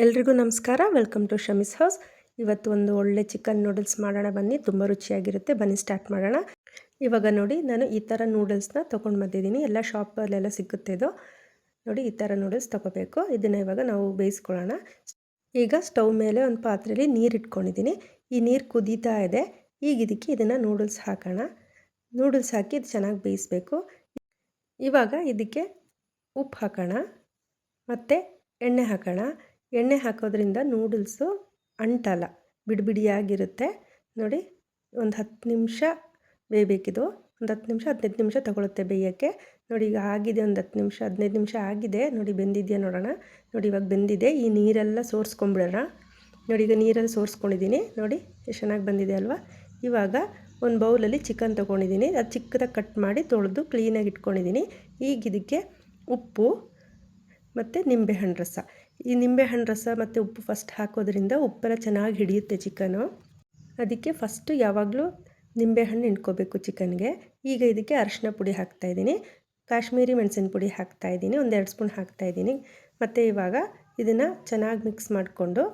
ಎಲ್ರಿಗೂ ನಮಸ್ಕಾರ. Welcome to Shami's house. ಇವತ್ತು ಒಂದು ಒಳ್ಳೆ ಚಿಕನ್ ನೂಡಲ್ಸ್ ಮಾಡೋಣ ಬನ್ನಿ. ತುಂಬ ರುಚಿಯಾಗಿರುತ್ತೆ. ಬನ್ನಿ ಸ್ಟಾರ್ಟ್ ಮಾಡೋಣ. ಇವಾಗ ನೋಡಿ, ನಾನು ಈ ಥರ ನೂಡಲ್ಸ್ನ ತೊಗೊಂಡು ಬಂದಿದ್ದೀನಿ. ಎಲ್ಲ ಶಾಪಲ್ಲೆಲ್ಲ ಸಿಗುತ್ತೆ ಇದು. ನೋಡಿ, ಈ ಥರ ನೂಡಲ್ಸ್ ತೊಗೋಬೇಕು. ಇದನ್ನು ಇವಾಗ ನಾವು ಬೇಯಿಸ್ಕೊಳ್ಳೋಣ. ಈಗ ಸ್ಟವ್ ಮೇಲೆ ಒಂದು ಪಾತ್ರೆಯಲ್ಲಿ ನೀರು ಇಟ್ಕೊಂಡಿದ್ದೀನಿ. ಈ ನೀರು ಕುದೀತಾ ಇದೆ. ಈಗ ಇದನ್ನು ನೂಡಲ್ಸ್ ಹಾಕೋಣ. ನೂಡಲ್ಸ್ ಹಾಕಿ ಇದು ಚೆನ್ನಾಗಿ ಬೇಯಿಸಬೇಕು. ಇವಾಗ ಇದಕ್ಕೆ ಉಪ್ಪು ಹಾಕೋಣ ಮತ್ತು ಎಣ್ಣೆ ಹಾಕೋಣ. ಎಣ್ಣೆ ಹಾಕೋದ್ರಿಂದ ನೂಡಲ್ಸು ಅಂಟಲ್ಲ, ಬಿಡಿಬಿಡಿಯಾಗಿರುತ್ತೆ. ನೋಡಿ, ಒಂದು 10 ನಿಮಿಷ ಬೇಯಬೇಕಿದು. ಒಂದು 10 ನಿಮಿಷ 15 ನಿಮಿಷ ತಗೊಳುತ್ತೆ ಬೇಯೋಕ್ಕೆ. ನೋಡಿ, ಈಗ ಆಗಿದೆ. ಒಂದು 10 ನಿಮಿಷ 15 ನಿಮಿಷ ಆಗಿದೆ. ನೋಡಿ, ಬೆಂದಿದೆಯಾ ನೋಡೋಣ. ನೋಡಿ, ಇವಾಗ ಬೆಂದಿದೆ. ಈ ನೀರೆಲ್ಲ ಸೋರಿಸ್ಕೊಂಬಿಡೋಣ. ನೋಡಿ, ಈಗ ನೀರಲ್ಲಿ ಸೋರಿಸ್ಕೊಂಡಿದ್ದೀನಿ. ನೋಡಿ, ಎಷ್ಟು ಚೆನ್ನಾಗಿ ಬಂದಿದೆ ಅಲ್ವಾ. ಇವಾಗ ಒಂದು ಬೌಲಲ್ಲಿ ಚಿಕನ್ ತೊಗೊಂಡಿದ್ದೀನಿ. ಅದು ಚಿಕ್ಕದಾಗಿ ಕಟ್ ಮಾಡಿ ತೊಳೆದು ಕ್ಲೀನಾಗಿ ಇಟ್ಕೊಂಡಿದ್ದೀನಿ. ಈಗ ಇದಕ್ಕೆ ಉಪ್ಪು ಮತ್ತು ನಿಂಬೆಹಣ್ಣು ರಸ. ಈ ನಿಂಬೆಹಣ್ಣು ರಸ ಮತ್ತು ಉಪ್ಪು ಫಸ್ಟ್ ಹಾಕೋದ್ರಿಂದ ಉಪ್ಪೆಲ್ಲ ಚೆನ್ನಾಗಿ ಹಿಡಿಯುತ್ತೆ ಚಿಕನು. ಅದಕ್ಕೆ ಫಸ್ಟು ಯಾವಾಗಲೂ ನಿಂಬೆಹಣ್ಣು ಹಿಂಡ್ಕೋಬೇಕು ಚಿಕನ್ಗೆ. ಈಗ ಇದಕ್ಕೆ ಅರಿಶಿನ ಪುಡಿ ಹಾಕ್ತಾಯಿದ್ದೀನಿ. ಕಾಶ್ಮೀರಿ ಮೆಣಸಿನ ಪುಡಿ ಹಾಕ್ತಾಯಿದ್ದೀನಿ. ಒಂದು 2 ಸ್ಪೂನ್ ಹಾಕ್ತಾಯಿದ್ದೀನಿ. ಮತ್ತು ಇವಾಗ ಇದನ್ನು ಚೆನ್ನಾಗಿ ಮಿಕ್ಸ್ ಮಾಡಿಕೊಂಡು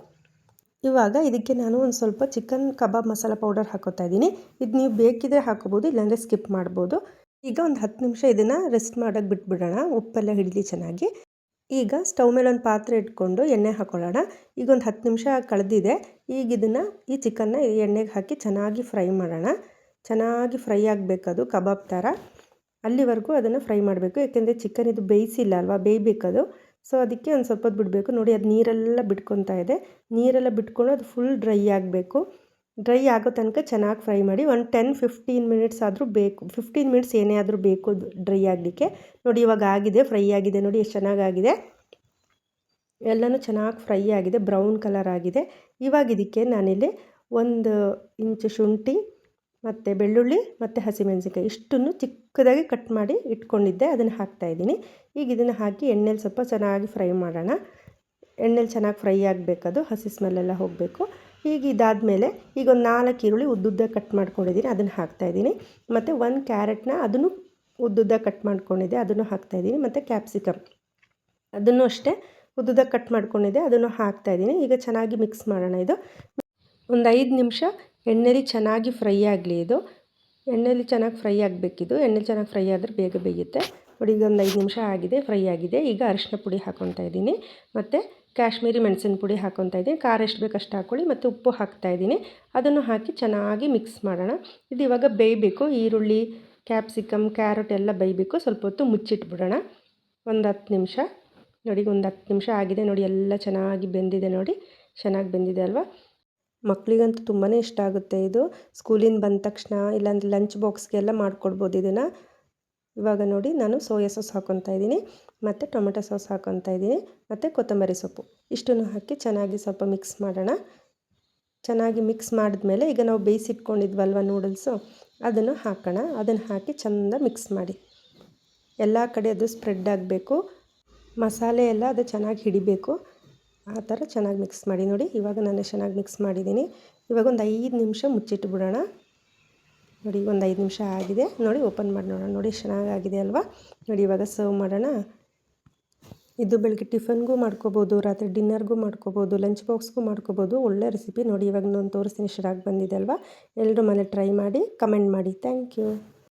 ಇವಾಗ ಇದಕ್ಕೆ ನಾನು ಒಂದು ಸ್ವಲ್ಪ ಚಿಕನ್ ಕಬಾಬ್ ಮಸಾಲ ಪೌಡರ್ ಹಾಕೋತಾ ಇದ್ದೀನಿ. ಇದು ನೀವು ಬೇಕಿದ್ರೆ ಹಾಕೋಬೋದು, ಇಲ್ಲಾಂದರೆ ಸ್ಕಿಪ್ ಮಾಡ್ಬೋದು. ಈಗ ಒಂದು 10 ನಿಮಿಷ ಇದನ್ನು ರೆಸ್ಟ್ ಮಾಡೋಕ್ಕೆ ಬಿಟ್ಬಿಡೋಣ, ಉಪ್ಪೆಲ್ಲ ಹಿಡಿಲಿ ಚೆನ್ನಾಗಿ. ಈಗ ಸ್ಟವ್ ಮೇಲೆ ಒಂದು ಪಾತ್ರೆ ಇಟ್ಕೊಂಡು ಎಣ್ಣೆ ಹಾಕೊಳ್ಳೋಣ. ಈಗ ಒಂದು 10 ನಿಮಿಷ ಕಳೆದಿದೆ. ಈಗ ಈ ಚಿಕನ್ನ ಎಣ್ಣೆಗೆ ಹಾಕಿ ಚೆನ್ನಾಗಿ ಫ್ರೈ ಮಾಡೋಣ. ಚೆನ್ನಾಗಿ ಫ್ರೈ ಆಗಬೇಕದು ಕಬಾಬ್ ಥರ. ಅಲ್ಲಿವರೆಗೂ ಅದನ್ನು ಫ್ರೈ ಮಾಡಬೇಕು. ಯಾಕೆಂದರೆ ಚಿಕನ್ ಇದು ಬೇಯಿಸಿಲ್ಲ ಅಲ್ವಾ, ಬೇಯಬೇಕದು. ಸೊ ಅದಕ್ಕೆ ಒಂದು ಸ್ವಲ್ಪ ಹೊತ್ತು ಬಿಡಬೇಕು. ನೋಡಿ, ಅದು ನೀರೆಲ್ಲ ಬಿಟ್ಕೊತಾ ಇದೆ. ನೀರೆಲ್ಲ ಬಿಟ್ಕೊಂಡು ಅದು ಫುಲ್ ಡ್ರೈ ಆಗಬೇಕು. ಡ್ರೈ ಆಗೋ ತನಕ ಚೆನ್ನಾಗಿ ಫ್ರೈ ಮಾಡಿ. ಒಂದು 10-15 ಮಿನಿಟ್ಸ್ ಆದರೂ ಬೇಕು. 15 ಮಿನಿಟ್ಸ್ ಏನೇ ಆದರೂ ಬೇಕು ಡ್ರೈ ಆಗಲಿಕ್ಕೆ. ನೋಡಿ, ಇವಾಗ ಆಗಿದೆ, ಫ್ರೈ ಆಗಿದೆ. ನೋಡಿ ಎಷ್ಟು ಚೆನ್ನಾಗಾಗಿದೆ. ಎಲ್ಲನೂ ಚೆನ್ನಾಗಿ ಫ್ರೈ ಆಗಿದೆ, ಬ್ರೌನ್ ಕಲರ್ ಆಗಿದೆ. ಇವಾಗ ಇದಕ್ಕೆ ನಾನಿಲ್ಲಿ 1 ಇಂಚು ಶುಂಠಿ ಮತ್ತು ಬೆಳ್ಳುಳ್ಳಿ ಮತ್ತು ಹಸಿಮೆಣಸಿನ್ಕಾಯಿ ಇಷ್ಟನ್ನು ಚಿಕ್ಕದಾಗಿ ಕಟ್ ಮಾಡಿ ಇಟ್ಕೊಂಡಿದ್ದೆ, ಅದನ್ನು ಹಾಕ್ತಾಯಿದ್ದೀನಿ. ಈಗ ಇದನ್ನು ಹಾಕಿ ಎಣ್ಣೆಲಿ ಸ್ವಲ್ಪ ಚೆನ್ನಾಗಿ ಫ್ರೈ ಮಾಡೋಣ. ಎಣ್ಣೆಲಿ ಚೆನ್ನಾಗಿ ಫ್ರೈ ಆಗಬೇಕದು, ಹಸಿ ಸ್ಮೆಲ್ಲೆಲ್ಲ ಹೋಗಬೇಕು. ಈಗ ಇದಾದಮೇಲೆ ಈಗ ಒಂದು 4 ಈರುಳ್ಳಿ ಉದ್ದುದ್ದ ಕಟ್ ಮಾಡ್ಕೊಂಡಿದ್ದೀನಿ, ಅದನ್ನು ಹಾಕ್ತಾಯಿದ್ದೀನಿ. ಮತ್ತು 1 ಕ್ಯಾರೆಟ್ನ ಅದನ್ನು ಉದ್ದುದ್ದ ಕಟ್ ಮಾಡ್ಕೊಂಡಿದ್ದೆ, ಅದನ್ನು ಹಾಕ್ತಾಯಿದ್ದೀನಿ. ಮತ್ತು ಕ್ಯಾಪ್ಸಿಕಮ್ ಅದನ್ನು ಅಷ್ಟೇ ಉದ್ದುದ್ದ ಕಟ್ ಮಾಡ್ಕೊಂಡಿದ್ದೆ, ಅದನ್ನು ಹಾಕ್ತಾಯಿದ್ದೀನಿ. ಈಗ ಚೆನ್ನಾಗಿ ಮಿಕ್ಸ್ ಮಾಡೋಣ. ಇದು ಒಂದು 5 ನಿಮಿಷ ಎಣ್ಣೆಲಿ ಚೆನ್ನಾಗಿ ಫ್ರೈ ಆಗಲಿ. ಇದು ಎಣ್ಣೆಲಿ ಚೆನ್ನಾಗಿ ಫ್ರೈ ಆಗಬೇಕಿದು. ಎಣ್ಣೆಲಿ ಚೆನ್ನಾಗಿ ಫ್ರೈ ಆದರೆ ಬೇಗ ಬೇಯುತ್ತೆ. ನೋಡಿ, ಈಗ ಒಂದು 5 ನಿಮಿಷ ಆಗಿದೆ, ಫ್ರೈ ಆಗಿದೆ. ಈಗ ಅರಿಶಿನ ಪುಡಿ ಹಾಕ್ಕೊತಾ ಇದ್ದೀನಿ ಮತ್ತು ಕಾಶ್ಮೀರಿ ಮೆಣಸಿನ ಪುಡಿ ಹಾಕ್ಕೊತಾ ಇದ್ದೀನಿ. ಖಾರ ಎಷ್ಟು ಬೇಕು ಅಷ್ಟು ಹಾಕ್ಕೊಳ್ಳಿ. ಮತ್ತು ಉಪ್ಪು ಹಾಕ್ತಾಯಿದ್ದೀನಿ. ಅದನ್ನು ಹಾಕಿ ಚೆನ್ನಾಗಿ ಮಿಕ್ಸ್ ಮಾಡೋಣ. ಇದು ಇವಾಗ ಬೇಯಬೇಕು. ಈರುಳ್ಳಿ, ಕ್ಯಾಪ್ಸಿಕಮ್, ಕ್ಯಾರೆಟ್ ಎಲ್ಲ ಬೇಯಬೇಕು. ಸ್ವಲ್ಪ ಹೊತ್ತು ಮುಚ್ಚಿಟ್ಬಿಡೋಣ, ಒಂದು 10 ನಿಮಿಷ. ನೋಡಿ, ಒಂದು 10 ನಿಮಿಷ ಆಗಿದೆ. ನೋಡಿ, ಎಲ್ಲ ಚೆನ್ನಾಗಿ ಬೆಂದಿದೆ. ನೋಡಿ, ಚೆನ್ನಾಗಿ ಬೆಂದಿದೆ ಅಲ್ವಾ. ಮಕ್ಕಳಿಗಂತೂ ತುಂಬಾ ಇಷ್ಟ ಆಗುತ್ತೆ ಇದು. ಸ್ಕೂಲಿಂದ ಬಂದ ತಕ್ಷಣ ಇಲ್ಲಾಂದರೆ ಲಂಚ್ ಬಾಕ್ಸ್ಗೆಲ್ಲ ಮಾಡಿಕೊಡ್ಬೋದು ಇದನ್ನು. ಇವಾಗ ನೋಡಿ, ನಾನು ಸೋಯಾ ಸಾಸ್ ಹಾಕ್ಕೊತಾ ಇದ್ದೀನಿ ಮತ್ತು ಟೊಮೆಟೊ ಸಾಸ್ ಹಾಕ್ಕೊತಾ ಇದ್ದೀನಿ ಮತ್ತು ಕೊತ್ತಂಬರಿ ಸೊಪ್ಪು ಇಷ್ಟನ್ನು ಹಾಕಿ ಚೆನ್ನಾಗಿ ಸ್ವಲ್ಪ ಮಿಕ್ಸ್ ಮಾಡೋಣ. ಚೆನ್ನಾಗಿ ಮಿಕ್ಸ್ ಮಾಡಿದ್ಮೇಲೆ ಈಗ ನಾವು ಬೇಯಿಸಿಟ್ಕೊಂಡಿದ್ವಲ್ವ ನೂಡಲ್ಸು, ಅದನ್ನು ಹಾಕೋಣ. ಅದನ್ನು ಹಾಕಿ ಚೆಂದ ಮಿಕ್ಸ್ ಮಾಡಿ. ಎಲ್ಲ ಕಡೆ ಅದು ಸ್ಪ್ರೆಡ್ ಆಗಬೇಕು, ಮಸಾಲೆ ಎಲ್ಲ ಅದು ಚೆನ್ನಾಗಿ ಹಿಡಿಬೇಕು. ಆ ಥರ ಚೆನ್ನಾಗಿ ಮಿಕ್ಸ್ ಮಾಡಿ. ನೋಡಿ, ಇವಾಗ ನಾನು ಚೆನ್ನಾಗಿ ಮಿಕ್ಸ್ ಮಾಡಿದ್ದೀನಿ. ಇವಾಗ ಒಂದು 5 ನಿಮಿಷ ಮುಚ್ಚಿಟ್ಬಿಡೋಣ. ನೋಡಿ, ಒಂದು 5 ನಿಮಿಷ ಆಗಿದೆ. ನೋಡಿ, ಓಪನ್ ಮಾಡಿ ನೋಡೋಣ. ನೋಡಿ, ಚೆನ್ನಾಗಾಗಿದೆ ಅಲ್ವಾ. ನೋಡಿ, ಇವಾಗ ಸರ್ವ್ ಮಾಡೋಣ. ಇದು ಬೆಳಗ್ಗೆ ಟಿಫನ್ಗೂ ಮಾಡ್ಕೋಬೋದು, ರಾತ್ರಿ ಡಿನ್ನರ್ಗೂ ಮಾಡ್ಕೋಬೋದು, ಲಂಚ್ ಬಾಕ್ಸ್ಗೂ ಮಾಡ್ಕೋಬೋದು. ಒಳ್ಳೆ ರೆಸಿಪಿ. ನೋಡಿ, ಇವಾಗ ನಾನು ತೋರಿಸ್ತೀನಿ, ಚೆನ್ನಾಗಿ ಬಂದಿದೆ ಅಲ್ವಾ. ಎಲ್ಲರೂ ಮನೆ ಟ್ರೈ ಮಾಡಿ ಕಮೆಂಟ್ ಮಾಡಿ. Thank you.